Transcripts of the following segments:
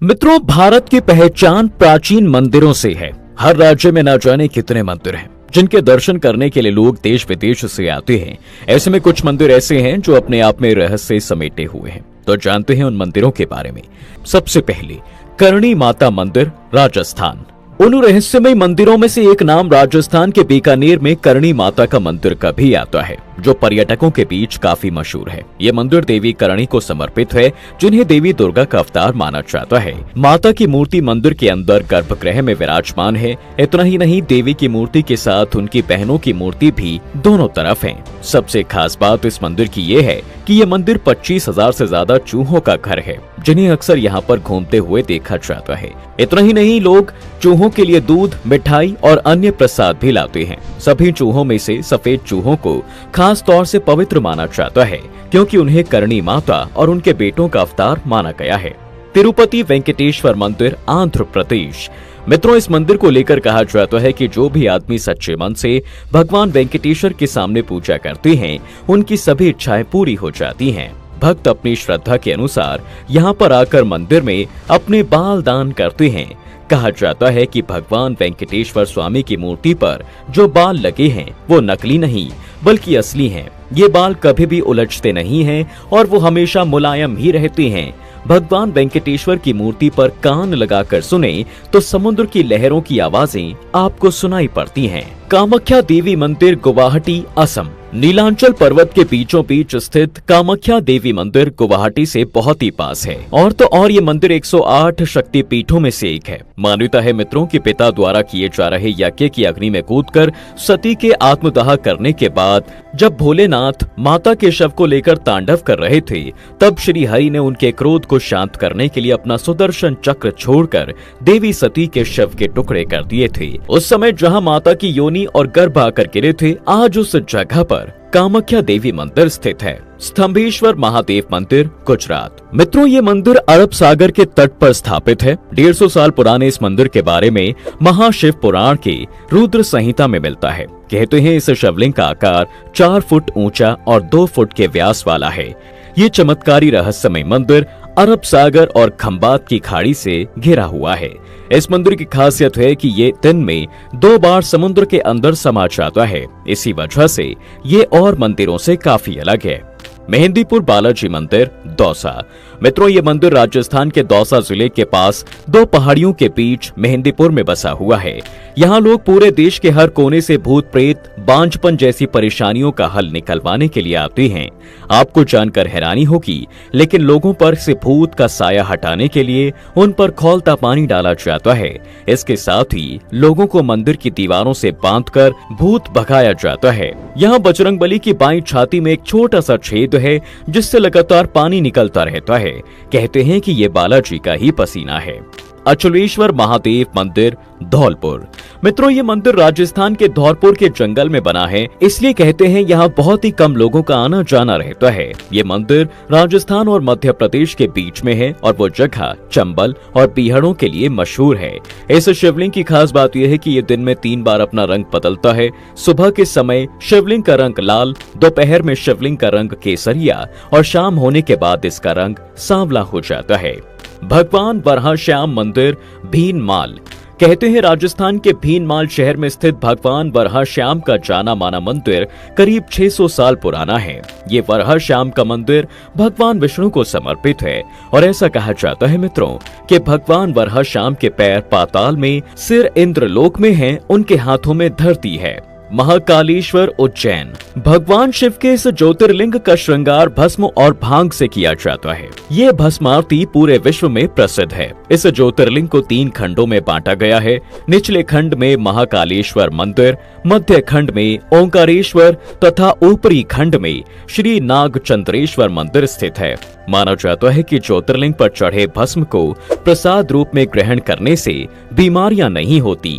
मित्रों, भारत की पहचान प्राचीन मंदिरों से है। हर राज्य में न जाने कितने मंदिर हैं जिनके दर्शन करने के लिए लोग देश विदेश से आते हैं। ऐसे में कुछ मंदिर ऐसे हैं जो अपने आप में रहस्य समेटे हुए हैं। तो जानते हैं उन मंदिरों के बारे में। सबसे पहले करणी माता मंदिर, राजस्थान। उन रहस्यमय मंदिरों में से एक नाम राजस्थान के बीकानेर में करणी माता का मंदिर का भी आता है, जो पर्यटकों के बीच काफी मशहूर है। ये मंदिर देवी करणी को समर्पित है, जिन्हें देवी दुर्गा का अवतार माना जाता है। माता की मूर्ति मंदिर के अंदर गर्भगृह में विराजमान है। इतना ही नहीं, देवी की मूर्ति के साथ उनकी बहनों की मूर्ति भी दोनों तरफ है। सबसे खास बात इस मंदिर की ये है कि ये मंदिर 25,000 से ज्यादा चूहों का घर है, जिन्हें अक्सर यहाँ पर घूमते हुए देखा जाता है। इतना ही नहीं, लोग चूहों के लिए दूध, मिठाई और अन्य प्रसाद भी लाते हैं। सभी चूहों में से सफेद चूहों को खास तौर से पवित्र माना जाता है, क्योंकि उन्हें करणी माता और उनके बेटों का अवतार माना गया है। तिरुपति वेंकटेश्वर मंदिर, आंध्र प्रदेश। मित्रों, इस मंदिर को लेकर कहा जाता है कि जो भी आदमी सच्चे मन से भगवान वेंकटेश्वर के सामने पूजा करते हैं, उनकी सभी इच्छाएं पूरी हो जाती हैं। भक्त अपनी श्रद्धा के अनुसार यहाँ पर आकर मंदिर में अपने बाल दान करते हैं। कहा जाता है कि भगवान वेंकटेश्वर स्वामी की मूर्ति पर जो बाल लगे हैं वो नकली नहीं बल्कि असली हैं। ये बाल कभी भी उलझते नहीं हैं और वो हमेशा मुलायम ही रहते हैं। भगवान वेंकटेश्वर की मूर्ति पर कान लगाकर सुने तो समुद्र की लहरों की आवाजें आपको सुनाई पड़ती हैं। कामाख्या देवी मंदिर, गुवाहाटी, असम। नीलांचल पर्वत के बीचों बीच स्थित कामाख्या देवी मंदिर गुवाहाटी से बहुत ही पास है। और तो और ये मंदिर 108 शक्ति पीठों में से एक है। मान्यता है मित्रों कि पिता द्वारा किए जा रहे यज्ञ की अग्नि में कूदकर सती के आत्मदाह करने के बाद जब भोलेनाथ माता के शव को लेकर तांडव कर रहे थे, तब श्री हरि ने उनके क्रोध को शांत करने के लिए अपना सुदर्शन चक्र छोड़कर देवी सती के शव के टुकड़े कर दिए थे। उस समय जहाँ माता की योनि और गर्भ आकर गिरे थे, आज उस जगह पर कामाख्या देवी मंदिर स्थित है। स्तंभेश्वर महादेव मंदिर, गुजरात। मित्रों, ये मंदिर अरब सागर के तट पर स्थापित है। 150 साल पुराने इस मंदिर के बारे में महाशिव पुराण के रुद्र संहिता में मिलता है। कहते हैं इस शिवलिंग का आकार 4 फुट ऊंचा और 2 फुट के व्यास वाला है। ये चमत्कारी रहस्यमय मंदिर अरब सागर और खंबात की खाड़ी से घिरा हुआ है। इस मंदिर की खासियत है कि ये दिन में 2 बार समुद्र के अंदर समा जाता है। इसी वजह से ये और मंदिरों से काफी अलग है। मेहंदीपुर बालाजी मंदिर, दौसा। मित्रों, ये मंदिर राजस्थान के दौसा जिले के पास 2 पहाड़ियों के बीच मेहंदीपुर में बसा हुआ है। यहाँ लोग पूरे देश के हर कोने से भूत प्रेत, बांझपन जैसी परेशानियों का हल निकलवाने के लिए आते हैं। आपको जानकर हैरानी होगी, लेकिन लोगों पर से भूत का साया हटाने के लिए उन पर खौलता पानी डाला जाता है। इसके साथ ही लोगों को मंदिर की दीवारों से बांधकर भूत भगाया जाता है। यहाँ बजरंगबली की बाईं छाती में एक छोटा सा छेद है, जिससे लगातार पानी निकलता रहता है। कहते हैं कि ये बालाजी का ही पसीना है। अचलेश्वर महादेव मंदिर, धौलपुर। मित्रों, ये मंदिर राजस्थान के धौलपुर के जंगल में बना है, इसलिए कहते हैं यहाँ बहुत ही कम लोगों का आना जाना रहता है। ये मंदिर राजस्थान और मध्य प्रदेश के बीच में है और वो जगह चंबल और पीहड़ों के लिए मशहूर है। इस शिवलिंग की खास बात यह है कि ये दिन में 3 बार अपना रंग बदलता है। सुबह के समय शिवलिंग का रंग लाल, दोपहर में शिवलिंग का रंग केसरिया और शाम होने के बाद इसका रंग सांवला हो जाता है। भगवान वरहाश्याम मंदिर, भीनमाल। कहते हैं राजस्थान के भीनमाल शहर में स्थित भगवान वरहाश्याम का जाना माना मंदिर करीब 600 साल पुराना है। ये वरहाश्याम का मंदिर भगवान विष्णु को समर्पित है और ऐसा कहा जाता है मित्रों कि भगवान वरहाश्याम के पैर पाताल में, सिर इंद्रलोक में हैं, उनके हाथों में धरती है। महाकालेश्वर, उज्जैन। भगवान शिव के इस ज्योतिर्लिंग का श्रृंगार भस्म और भांग से किया जाता है। ये भस्म आरती पूरे विश्व में प्रसिद्ध है। इस ज्योतिर्लिंग को 3 खंडों में बांटा गया है। निचले खंड में महाकालेश्वर मंदिर, मध्य खंड में ओंकारेश्वर तथा ऊपरी खंड में श्री नागचंद्रेश्वर मंदिर स्थित है। माना जाता है कि ज्योतिर्लिंग पर चढ़े भस्म को प्रसाद रूप में ग्रहण करने से बीमारियां नहीं होती।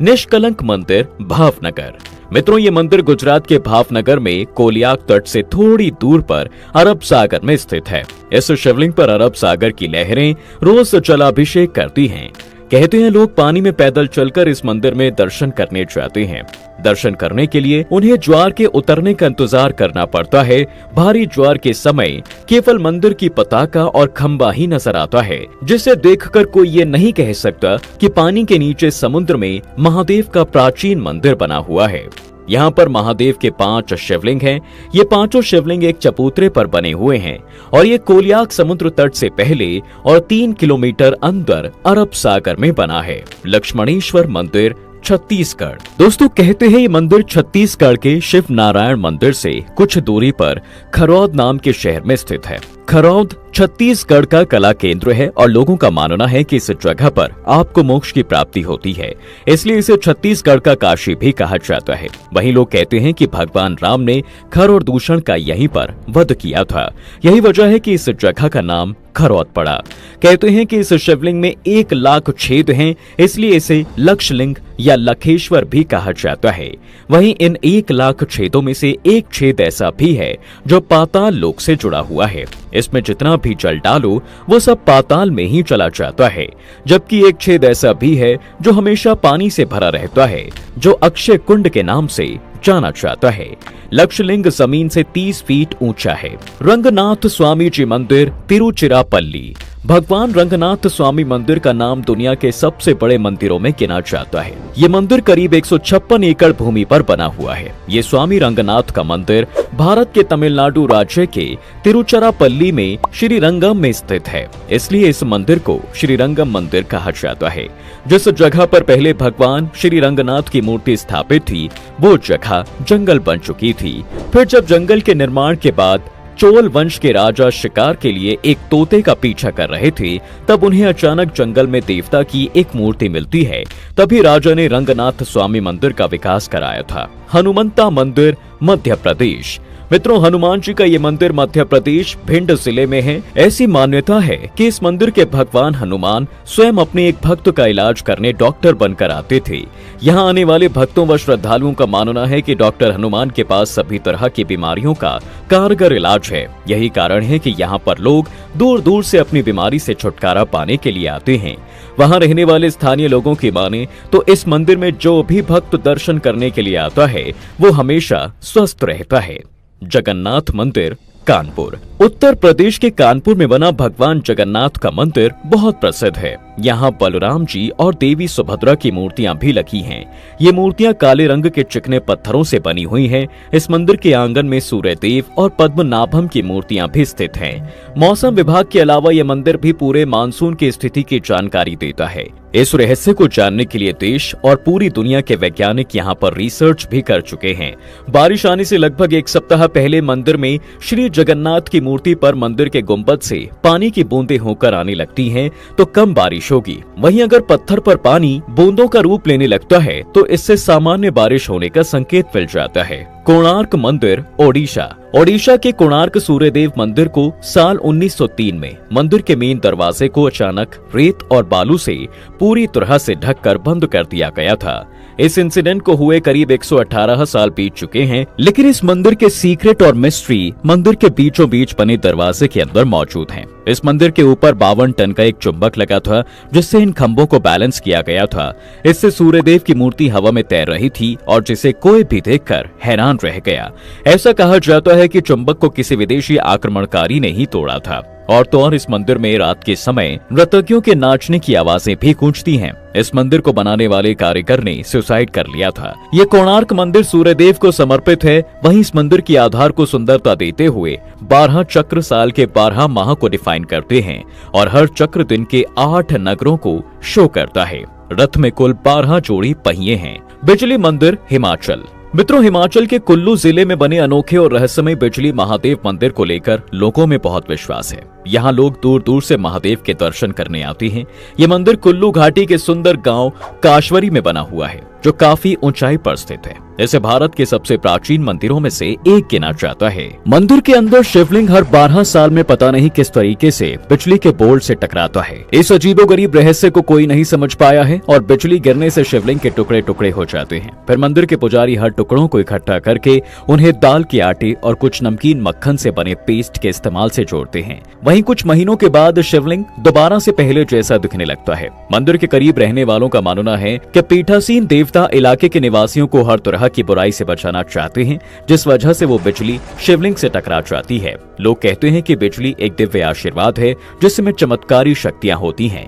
निष्कलंक मंदिर, भावनगर। मित्रों, ये मंदिर गुजरात के भावनगर में कोलियाक तट से थोड़ी दूर पर अरब सागर में स्थित है। इस शिवलिंग पर अरब सागर की लहरें रोज जलाभिषेक करती हैं। कहते हैं लोग पानी में पैदल चलकर इस मंदिर में दर्शन करने जाते हैं। दर्शन करने के लिए उन्हें ज्वार के उतरने का इंतजार करना पड़ता है। भारी ज्वार के समय केवल मंदिर की पताका और खंबा ही नजर आता है, जिसे देखकर कोई ये नहीं कह सकता कि पानी के नीचे समुद्र में महादेव का प्राचीन मंदिर बना हुआ है। यहाँ पर महादेव के 5 शिवलिंग हैं। ये पांचों शिवलिंग एक चबूतरे पर बने हुए हैं और ये कोलियाक समुद्र तट से पहले और 3 किलोमीटर अंदर अरब सागर में बना है। लक्ष्मणेश्वर मंदिर, छत्तीसगढ़। दोस्तों कहते हैं ये मंदिर छत्तीसगढ़ के शिव नारायण मंदिर से कुछ दूरी पर खरौद नाम के शहर में स्थित है। खरौद छत्तीसगढ़ का कला केंद्र है और लोगों का मानना है कि इस जगह पर आपको मोक्ष की प्राप्ति होती है, इसलिए इसे छत्तीसगढ़ का काशी भी कहा जाता है। वहीं लोग कहते हैं कि भगवान राम ने खर और दूषण का यहीं पर वध किया था। यही वजह है कि इस जगह का नाम खरौद पड़ा। कहते हैं कि इस शिवलिंग में 1 लाख छेद हैं, इसलिए इसे लक्षलिंग या लखेश्वर भी कहा जाता है। वहीं इन 1 लाख छेदों में से एक छेद ऐसा भी है जो पाताल लोक से जुड़ा हुआ है। इसमें जितना भी जल डालो वो सब पाताल में ही चला जाता है, जबकि एक छेद ऐसा भी है जो हमेशा पानी से भरा रहता है, जो अक्षय कुंड के नाम से जाना जाता है। लक्षलिंग जमीन से 30 फीट ऊंचा है। रंगनाथ स्वामी जी मंदिर, तिरुचिरापल्ली। भगवान रंगनाथ स्वामी मंदिर का नाम दुनिया के सबसे बड़े मंदिरों में गिना जाता है। ये मंदिर करीब 156 एकड़ भूमि पर बना हुआ है। ये स्वामी रंगनाथ का मंदिर भारत के तमिलनाडु राज्य के तिरुचिरापल्ली में श्रीरंगम में स्थित है, इसलिए इस मंदिर को श्रीरंगम मंदिर कहा जाता है। जिस जगह पर पहले भगवान श्री रंगनाथ की मूर्ति स्थापित थी, वो जगह जंगल बन चुकी थी। फिर जब जंगल के निर्माण के बाद चोल वंश के राजा शिकार के लिए एक तोते का पीछा कर रहे थे, तब उन्हें अचानक जंगल में देवता की एक मूर्ति मिलती है। तभी राजा ने रंगनाथ स्वामी मंदिर का विकास कराया था। हनुमंता मंदिर, मध्य प्रदेश। मित्रों, हनुमान जी का ये मंदिर मध्य प्रदेश भिंड जिले में है। ऐसी मान्यता है कि इस मंदिर के भगवान हनुमान स्वयं अपने एक भक्त का इलाज करने डॉक्टर बनकर आते थे। यहाँ आने वाले भक्तों व श्रद्धालुओं का मानना है कि डॉक्टर हनुमान के पास सभी तरह की बीमारियों का कारगर इलाज है। यही कारण है कि यहाँ पर लोग दूर दूर से अपनी बीमारी से छुटकारा पाने के लिए आते हैं। वहाँ रहने वाले स्थानीय लोगों की माने तो इस मंदिर में जो भी भक्त दर्शन करने के लिए आता है वो हमेशा स्वस्थ रहता है। जगन्नाथ मंदिर, कानपुर। उत्तर प्रदेश के कानपुर में बना भगवान जगन्नाथ का मंदिर बहुत प्रसिद्ध है। यहाँ बलराम जी और देवी सुभद्रा की मूर्तियां भी लगी हैं। ये मूर्तियां काले रंग के चिकने पत्थरों से बनी हुई हैं। इस मंदिर के आंगन में सूर्य देव और पद्मनाभम की मूर्तियां भी स्थित हैं। मौसम विभाग के अलावा ये मंदिर भी पूरे मानसून की स्थिति की जानकारी देता है। इस रहस्य को जानने के लिए देश और पूरी दुनिया के वैज्ञानिक यहाँ पर रिसर्च भी कर चुके हैं। बारिश आने से लगभग 1 सप्ताह पहले मंदिर में श्री जगन्नाथ की मूर्ति पर मंदिर के गुंबद से पानी की बूंदें होकर आने लगती हैं तो कम बारिश होगी। वहीं अगर पत्थर पर पानी बूंदों का रूप लेने लगता है तो इससे सामान्य बारिश होने का संकेत मिल जाता है। कोणार्क मंदिर, ओडिशा। ओडिशा के कोणार्क सूर्यदेव मंदिर को साल 1903 में मंदिर के मेन दरवाजे को अचानक रेत और बालू से पूरी तरह से ढककर बंद कर दिया गया था। इस इंसिडेंट को हुए करीब 118 साल बीत चुके हैं, लेकिन इस मंदिर के सीक्रेट और मिस्ट्री मंदिर के बीचों बीच बने दरवाजे के अंदर मौजूद हैं। इस मंदिर के ऊपर 52 टन का एक चुंबक लगा था, जिससे इन खंभों को बैलेंस किया गया था। इससे सूर्यदेव की मूर्ति हवा में तैर रही थी और जिसे कोई भी देखकर हैरान रह गया। ऐसा कहा जाता है कि चुंबक को किसी विदेशी आक्रमणकारी ने ही तोड़ा था। और तो और इस मंदिर में रात के समय नर्तकियों के नाचने की आवाजें भी गूंजती हैं। इस मंदिर को बनाने वाले कारीगर ने सुसाइड कर लिया था। ये कोणार्क मंदिर सूर्यदेव को समर्पित है। वहीं इस मंदिर की आधार को सुंदरता देते हुए 12 चक्र साल के 12 माह को डिफाइन करते हैं और हर चक्र दिन के 8 नगरों को शो करता है। रथ में कुल 12 जोड़ी पहिए हैं। बिजली मंदिर, हिमाचल। मित्रों, हिमाचल के कुल्लू जिले में बने अनोखे और रहस्यमय बिजली महादेव मंदिर को लेकर लोगों में बहुत विश्वास है। यहाँ लोग दूर दूर से महादेव के दर्शन करने आते हैं। ये मंदिर कुल्लू घाटी के सुंदर गांव काश्वरी में बना हुआ है, जो काफी ऊंचाई पर स्थित है। इसे भारत के सबसे प्राचीन मंदिरों में से एक गिना जाता है। मंदिर के अंदर शिवलिंग हर 12 साल में पता नहीं किस तरीके से बिजली के बोल्ट से टकराता है। इस अजीबोगरीब रहस्य को कोई नहीं समझ पाया है और बिजली गिरने से शिवलिंग के टुकड़े टुकड़े हो जाते हैं। फिर मंदिर के पुजारी हर टुकड़ों को इकट्ठा करके उन्हें दाल के आटे और कुछ नमकीन मक्खन से बने पेस्ट के इस्तेमाल से जोड़ते हैं। वहीं कुछ महीनों के बाद शिवलिंग दोबारा से पहले जैसा दिखने लगता है। मंदिर के करीब रहने वालों का मानना है कि पीठासीन देवता इलाके के निवासियों को हर तरह की बुराई से बचाना चाहते हैं, जिस वजह से वो बिजली शिवलिंग से टकरा जाती है। लोग कहते हैं कि बिजली एक दिव्य आशीर्वाद है जिसमें चमत्कारी शक्तियां होती हैं।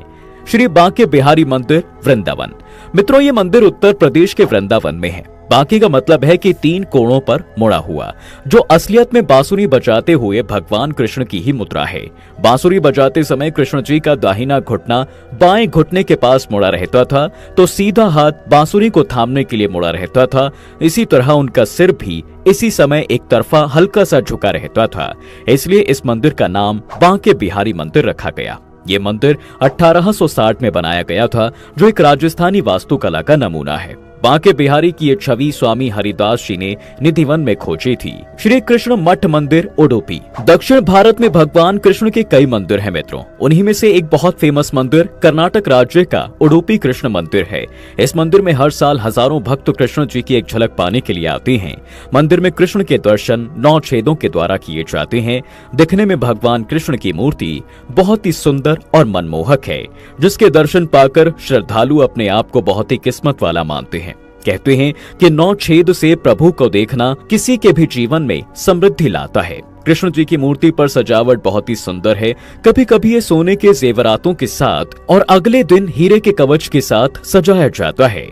श्री बांके बिहारी मंदिर, वृंदावन। मित्रों, ये मंदिर उत्तर प्रदेश के वृंदावन में है। बांके का मतलब है कि 3 कोणों पर मुड़ा हुआ, जो असलियत में बांसुरी बजाते हुए भगवान कृष्ण की ही मुद्रा है। बांसुरी बजाते समय कृष्ण जी का दाहिना घुटना बाएं घुटने के पास मुड़ा रहता था, तो सीधा हाथ बांसुरी को थामने के लिए मुड़ा रहता था। इसी तरह उनका सिर भी इसी समय एक तरफा हल्का सा झुका रहता था। इसलिए इस मंदिर का नाम बांके बिहारी मंदिर रखा गया। ये मंदिर 1860 में बनाया गया था, जो एक राजस्थानी वास्तुकला का नमूना है। बांके बिहारी की ये छवि स्वामी हरिदास जी ने निधिवन में खोजी थी। श्री कृष्ण मठ मंदिर, उडुपी। दक्षिण भारत में भगवान कृष्ण के कई मंदिर हैं मित्रों। उन्हीं में से एक बहुत फेमस मंदिर कर्नाटक राज्य का उडुपी कृष्ण मंदिर है। इस मंदिर में हर साल हजारों भक्त कृष्ण जी की एक झलक पाने के लिए आते हैं। मंदिर में कृष्ण के दर्शन 9 छेदों के द्वारा किए जाते हैं। दिखने में भगवान कृष्ण की मूर्ति बहुत ही सुंदर और मनमोहक है, जिसके दर्शन पाकर श्रद्धालु अपने आप को बहुत ही किस्मत वाला मानते हैं। कहते हैं कि 9 छेद से प्रभु को देखना किसी के भी जीवन में समृद्धि लाता है। कृष्ण जी की मूर्ति पर सजावट बहुत ही सुंदर है। कभी कभी ये सोने के जेवरातों के साथ और अगले दिन हीरे के कवच के साथ सजाया जाता है।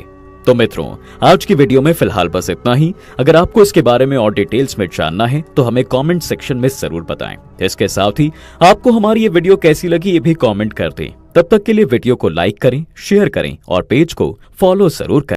तो मित्रों, आज की वीडियो में फिलहाल बस इतना ही। अगर आपको इसके बारे में और डिटेल्स में जानना है तो हमें कमेंट सेक्शन में जरूर बताएं। इसके साथ ही आपको हमारी ये वीडियो कैसी लगी ये भी कमेंट कर दें। तब तक के लिए वीडियो को लाइक करें, शेयर करें और पेज को फॉलो जरूर करें।